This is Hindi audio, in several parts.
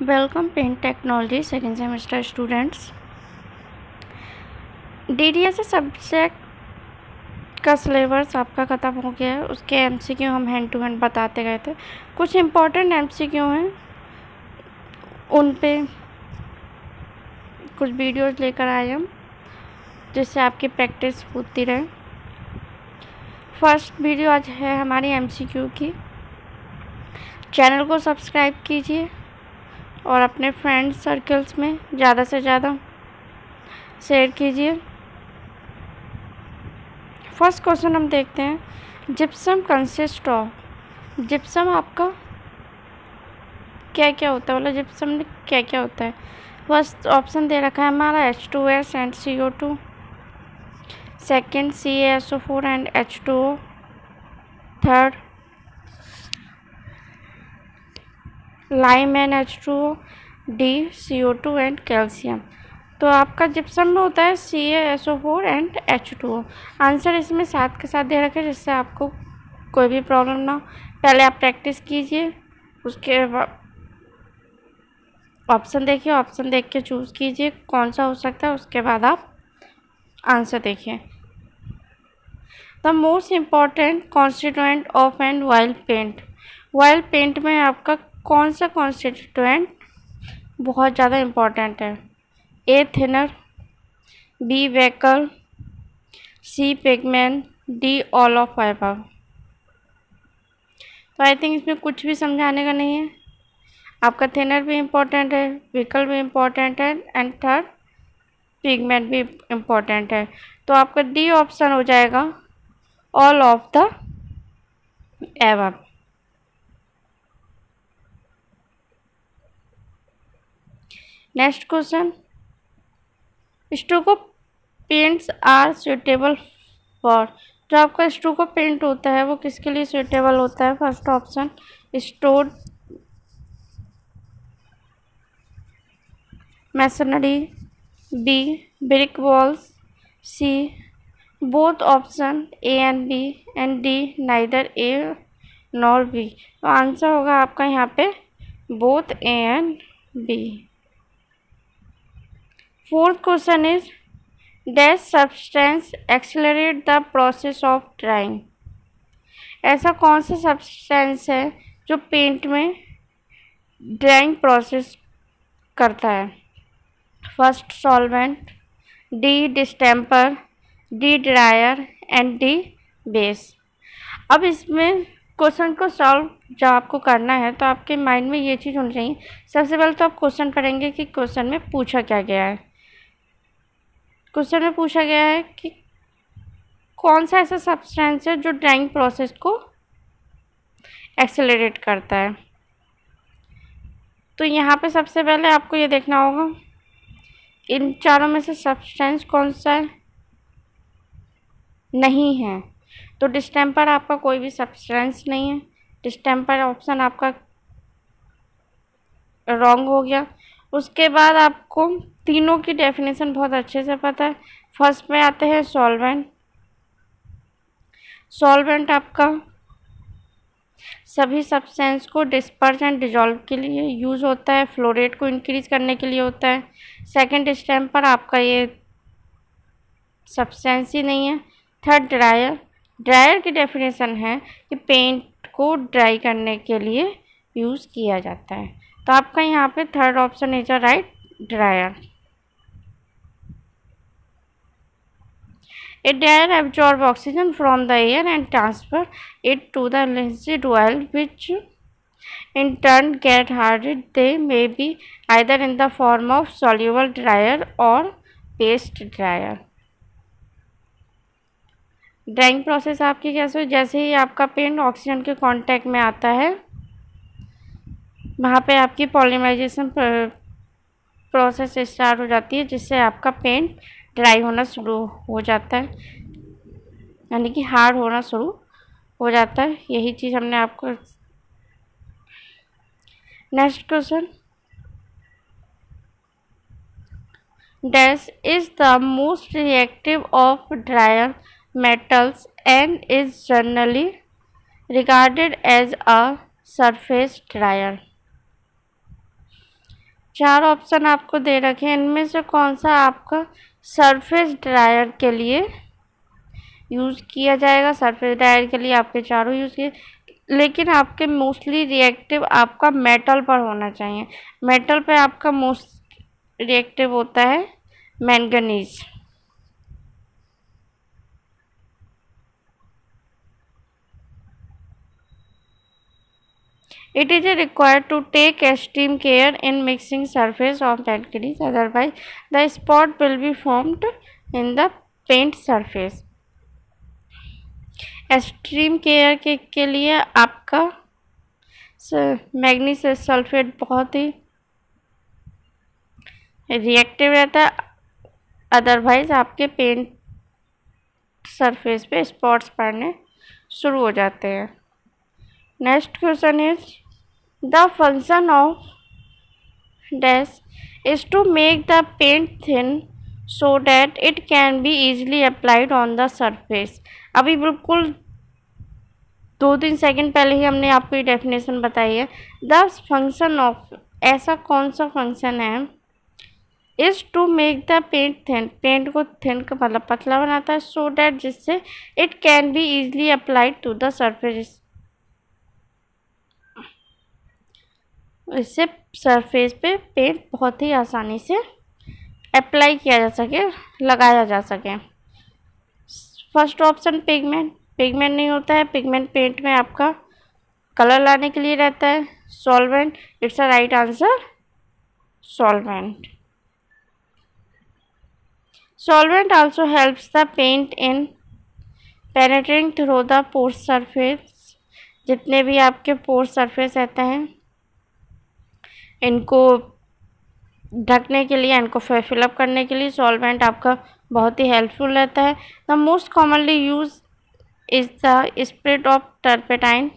Welcome paint technology second semester students. DDS subject का सिलेबस आपका ख़त्म हो गया है। उसके एमसीक्यू हम हैंड टू हैंड बताते गए थे। कुछ इम्पोर्टेंट एमसीक्यू हैं, उन पे कुछ वीडियोस लेकर आए हम जिससे आपकी प्रैक्टिस होती रहे। फर्स्ट वीडियो आज है हमारी एमसीक्यू की। चैनल को सब्सक्राइब कीजिए और अपने फ्रेंड्स सर्कल्स में ज़्यादा से ज़्यादा शेयर कीजिए। फर्स्ट क्वेश्चन हम देखते हैं, जिप्सम कंसिस्ट ऑफ। जिप्सम आपका क्या क्या होता है, मतलब जिप्सम में क्या क्या होता है। फर्स्ट ऑप्शन दे रखा है हमारा H2S and CO2, second CaSO4 and H2O, third lime and H2O, D CO2 and calcium. तो आपका जिप्सम में होता है CaSO4 एंड H2O। आंसर इसमें साथ के साथ दे रखे जिससे आपको कोई भी प्रॉब्लम ना हो। पहले आप प्रैक्टिस कीजिए, उसके बाद ऑप्शन देखिए, ऑप्शन देख के चूज़ कीजिए कौन सा हो सकता है, उसके बाद आप आंसर देखिए। The most important constituent of an oil paint. Oil paint में आपका कौन सा कॉन्स्टिट्यूएंट बहुत ज़्यादा इम्पॉर्टेंट है। A thinner, B vehicle, C pigment, D all of above. तो आई थिंक इसमें कुछ भी समझाने का नहीं है। आपका थिनर भी इम्पोर्टेंट है, वेकल भी इम्पोर्टेंट है एंड थर्ड पिगमेंट भी इम्पोर्टेंट है। तो आपका डी ऑप्शन हो जाएगा all of the above. Next question, stucco paints are suitable for. जो आपका स्टोको पेंट होता है वो किसके लिए सुटेबल होता है। First option stone masonry, B brick walls, C both option A and B and D neither A nor B. तो आंसर होगा आपका यहाँ पे both A and B. Fourth question is dash substance accelerate the process of drying. ऐसा कौन सा सब्सटेंस है जो पेंट में ड्राइंग प्रोसेस करता है। First solvent, D distemper, D dryer and D base. अब इसमें क्वेश्चन को सॉल्व जब आपको करना है तो आपके माइंड में ये चीज़ होनी चाहिए। सबसे पहले तो आप क्वेश्चन पढ़ेंगे कि क्वेश्चन में पूछा क्या गया है। क्वेश्चन में पूछा गया है कि कौन सा ऐसा सब्सटेंस है जो ड्राइंग प्रोसेस को एक्सेलरेट करता है। तो यहाँ पे सबसे पहले आपको ये देखना होगा इन चारों में से सब्सटेंस कौन सा है, नहीं है। तो डिस्टेम्पर आपका कोई भी सब्सटेंस नहीं है। डिस्टेम्पर ऑप्शन आपका रॉन्ग हो गया। उसके बाद आपको तीनों की डेफिनेशन बहुत अच्छे से पता है। फर्स्ट में आते हैं सॉल्वेंट। सॉल्वेंट आपका सभी सब्सटेंस को डिस्पर्स एंड डिजॉल्व के लिए यूज़ होता है, फ्लो रेट को इंक्रीज करने के लिए होता है। सेकंड डिस्टेम्पर आपका ये सब्सटेंस ही नहीं है। Third dryer. ड्रायर की डेफिनेशन है कि पेंट को ड्राई करने के लिए यूज़ किया जाता है। तो आपका यहाँ पे third option is a right, dryer. A dryer absorbs oxygen from the air and transfer it to the linseed oil, which in turn get hardened. They may be either in the form of soluble dryer or paste dryer. Drawing process आपकी कैसे हो, जैसे ही आपका पेंट ऑक्सीजन के कांटेक्ट में आता है वहाँ पे आपकी पॉलीमराइजेशन प्रोसेस स्टार्ट हो जाती है, जिससे आपका पेंट ड्राई होना शुरू हो जाता है, यानी कि हार्ड होना शुरू हो जाता है। यही चीज़ हमने आपको। Next question, dash is the most reactive of drier metals and is generally regarded as a surface drier. 4 option आपको दे रखे हैं, इनमें से कौन सा आपका सरफेस ड्रायर के लिए यूज़ किया जाएगा। सरफेस ड्रायर के लिए आपके चारों यूज़ किए, लेकिन आपके मोस्टली रिएक्टिव आपका मेटल पर होना चाहिए। मेटल पे आपका मोस्ट रिएक्टिव होता है manganese. It is required to take extreme care in mixing surface of manganese, otherwise the spot will be formed in the paint surface. Extreme care के लिए आपका मैग्नीज सल्फेट बहुत ही रिएक्टिव रहता है, अदरवाइज आपके पेंट सरफेस पे स्पॉट्स पड़ने शुरू हो जाते हैं। Next question is the function of dash is to make the paint thin so that it can be easily applied on the surface। अभी बिल्कुल 2-3 सेकंड पहले ही हमने आपको ये डेफिनेशन बताई है। द फंक्शन ऑफ, ऐसा कौन सा फंक्शन है, is to make the paint thin, paint को थिन का मतलब पतला बनाता है, सो डैट जिससे it can be easily applied to the surface, इससे सरफेस पे पेंट बहुत ही आसानी से अप्लाई किया जा सके, लगाया जा सके। फर्स्ट ऑप्शन पिगमेंट, पिगमेंट नहीं होता है। पिगमेंट पेंट में आपका कलर लाने के लिए रहता है। Solvent, it's a right answer, solvent. Solvent also helps the paint in penetrating through the pore surface. जितने भी आपके पोर सरफेस रहते हैं, इनको ढकने के लिए, इनको फिलअप करने के लिए सॉल्वेंट आपका बहुत ही हेल्पफुल रहता है। The most commonly use is the spirit of turpentine.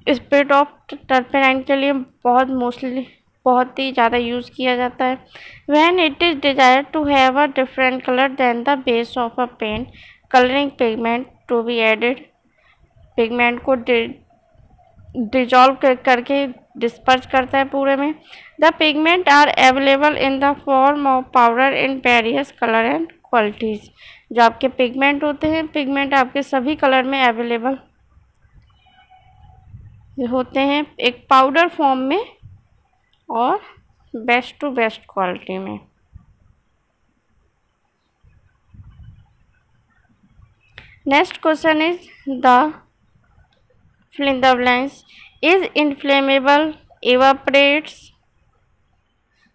Spirit of turpentine के लिए बहुत ही ज़्यादा यूज़ किया जाता है। When it is desire to have a different colour than the base of a paint, colouring pigment to be added. Pigment को डिजॉल्व करके डिस्पर्स करता है पूरे में। The pigment are available in the form of powder in various colour and qualities. जो आपके पिगमेंट होते हैं, पिगमेंट आपके सभी कलर में अवेलेबल होते हैं, एक पाउडर फॉर्म में और बेस्ट टू बेस्ट क्वालिटी में। Next question is the flammable is inflammable, evaporates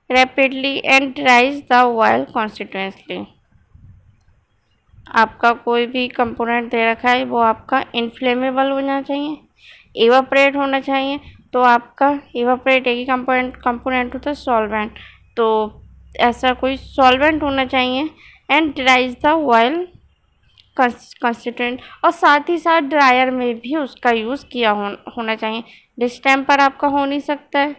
rapidly and dries the oil constituency। आपका कोई भी कंपोनेंट दे रखा है, वो आपका इन्फ्लेमेबल होना चाहिए, एवापरेट होना चाहिए। तो आपका एवापरेट एक ही कंपोनेंट होता है सॉल्वेंट, तो ऐसा कोई सॉल्वेंट होना चाहिए। एंड ड्राइज द ऑयल कंस्टिट्यूएंट, और साथ ही साथ ड्रायर में भी उसका यूज़ किया होना चाहिए। डिस्टेम्पर आपका हो नहीं सकता है।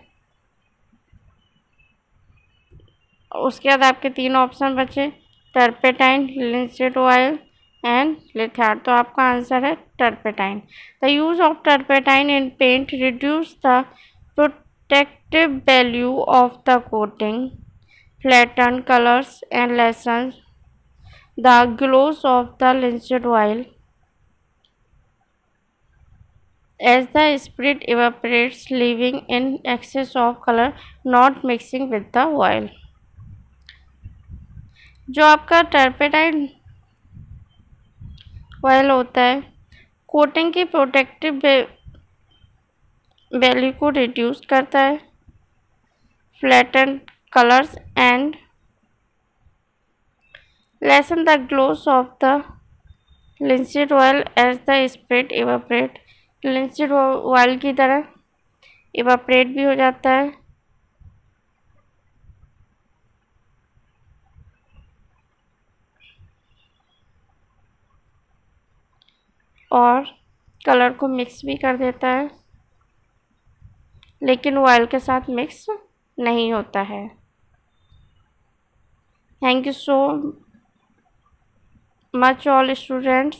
उसके बाद आपके 3 ऑप्शन बचे, turpentine, linseed oil and litharge. तो आपका आंसर है turpentine. The use of turpentine in paint reduce the protective value of the coating, flatten colours and lessen the gloss of the linseed oil as the spirit evaporates, leaving in excess of color, not mixing with the oil। जो आपका टर्पेटाइन ऑयल होता है, कोटिंग की प्रोटेक्टिव वैल्यू को रिड्यूस करता है, flatten colours and lessen the gloss of the linseed oil as the spirit evaporate। linseed oil की तरह evaporate भी हो जाता है और कलर को मिक्स भी कर देता है, लेकिन ऑयल के साथ मिक्स नहीं होता है। Thank you so much all students,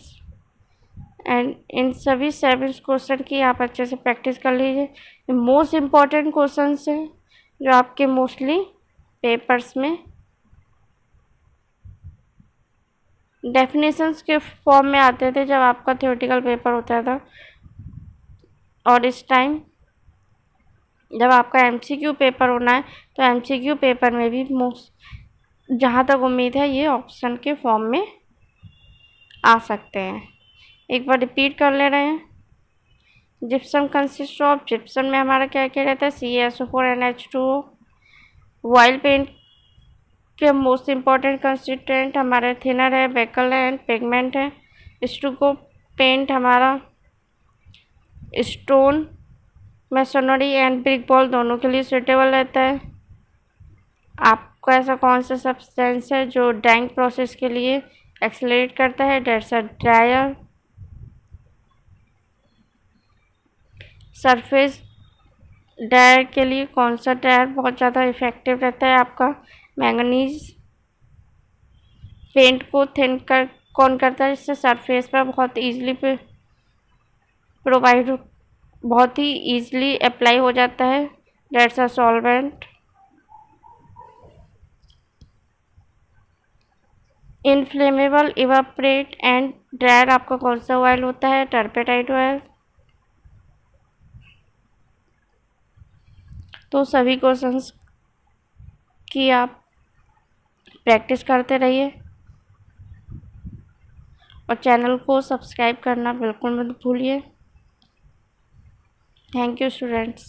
and in सभी 7 क्वेश्चन की आप अच्छे से प्रैक्टिस कर लीजिए। मोस्ट इम्पॉर्टेंट क्वेश्चन है, जो आपके मोस्टली पेपर्स में डेफिनेशंस के फॉर्म में आते थे जब आपका थ्योरेटिकल पेपर होता था। और इस टाइम जब आपका एमसीक्यू पेपर होना है तो एमसीक्यू पेपर में भी जहाँ तक उम्मीद है ये ऑप्शन के फॉर्म में आ सकते हैं। एक बार रिपीट कर ले रहे हैं। जिप्सम कंसिस्ट ऑफ, जिप्सम में हमारा क्या क्या रहता है, CaSO4NH2O। ऑयल पेंट के मोस्ट इम्पॉर्टेंट कंस्टिट्यूएंट हमारे थिनर है, बेकल है एंड पिगमेंट है। स्टुको पेंट हमारा stone, masonry and brick wall दोनों के लिए सुटेबल रहता है। आपका ऐसा कौन सा सब्सटेंस है जो ड्राइंग प्रोसेस के लिए एक्सेलरेट करता है, that's a dryer. Surface dryer के लिए कौन सा ड्रायर बहुत ज़्यादा इफ़ेक्टिव रहता है, आपका मैंगनीज। पेंट को थिन कौन करता है, जिससे सरफेस पर बहुत ईजिली बहुत ही ईजिली अप्लाई हो जाता है, that's a solvent. Inflammable, evaporate and dryer आपका कौन सा ऑयल होता है, टर्पेटाइट ऑयल। तो सभी क्वेश्चंस की आप प्रैक्टिस करते रहिए और चैनल को सब्सक्राइब करना बिल्कुल मत भूलिए। Thank you students.